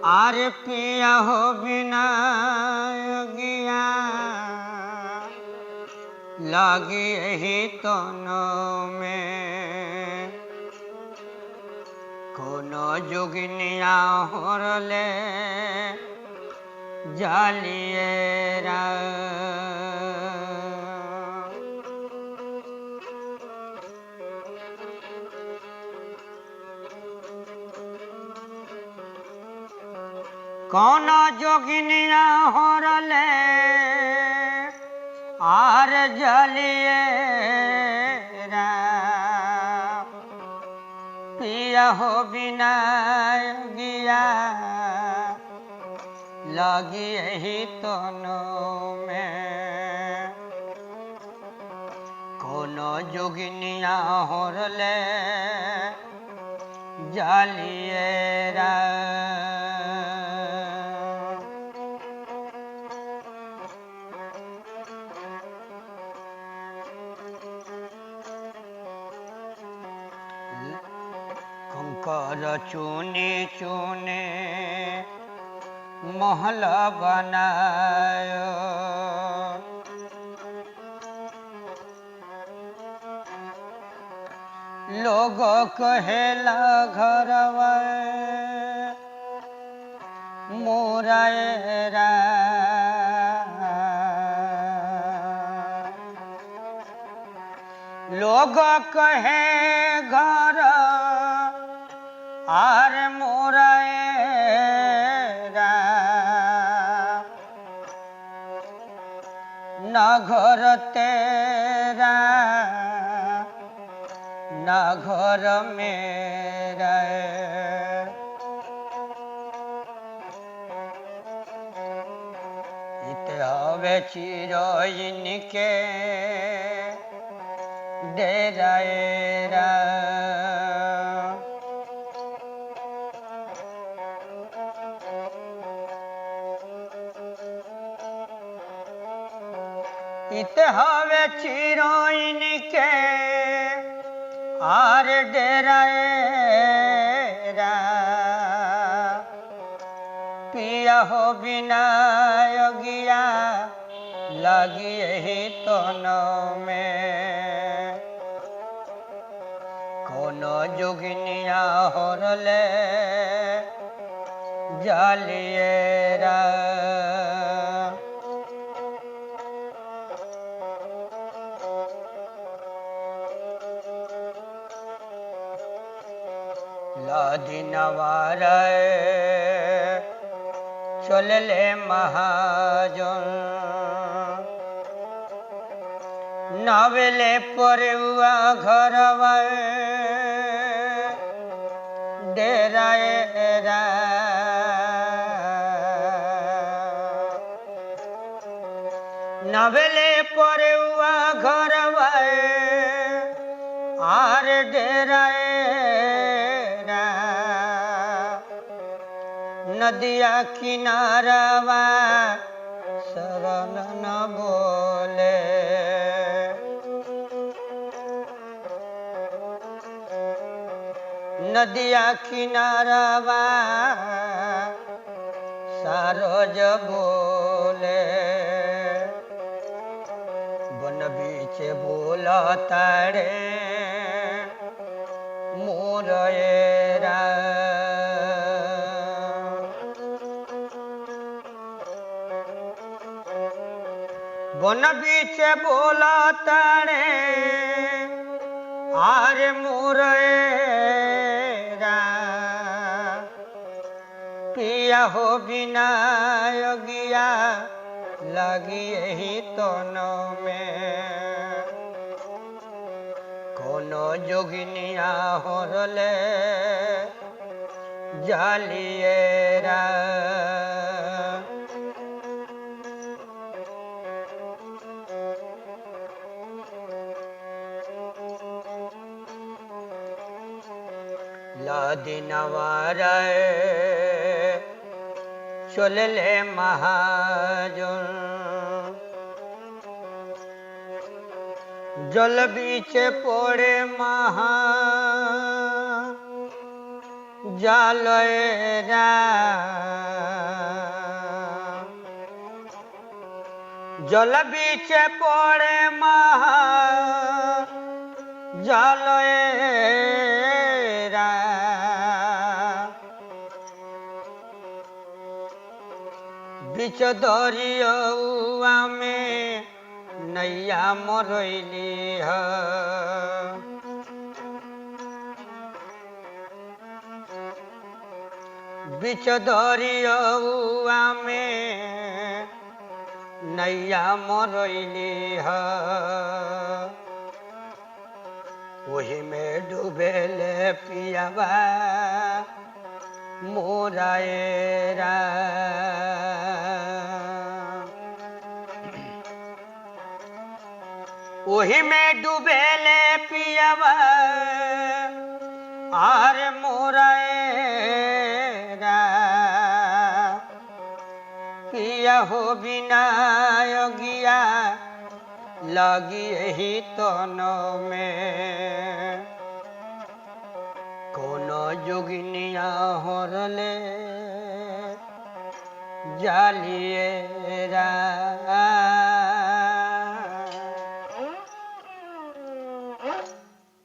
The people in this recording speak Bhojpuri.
आर पिया हो बिना गया लागे ही तनो में कोनो जोगिनिया होरले जालिएरा कोनो जोगिनिया होरले आर जलिएरा पिया हो बिना गया लगी ही तनो में कोनो जोगिनिया होरले जालिएरा कंकर चूने चूने महल बनायो लोग कहेला घरवा मोराएरा लोग कहे घर आर मोराएरा न घर तेरा न घर मेरा इत हवे चिरईन के डेराएरा इत हवे चिरईन के आर डेराएरा पिया हो बिना गया लगी ही तनो में कोनो जोगिनिया होरले जालिएरा लादिनवार चलले महाजन नवेले परेवा घरवा डेराएरा नवेले परेवा घरवा आर डेराएरा नदिया किनारवा शरण न बोले नदिया किनारवा सारोज बोले बन बीच बोला तारे मोरेरा बन बीच बोला तारे आर मोरेरा पिया हो बिना गया लगी ही तनो में कोनो जोगिनिया होरले जालिएरा लादिनवार चलले महाजन जल बीच पड़े महा জালয়েরা জল বিছে পড়ে মহা জালয়েরা বিচ দরিয় আমি नैया मोरैली है बिच दरिया में नैया मोरैली है वही में डूबेले पियावा मोराएरा वही में डूबेले पियावा आर मोराएरा पिया हो बिना योगिया लगी ही तनो में कोनो जोगिनिया होरले जालिएरा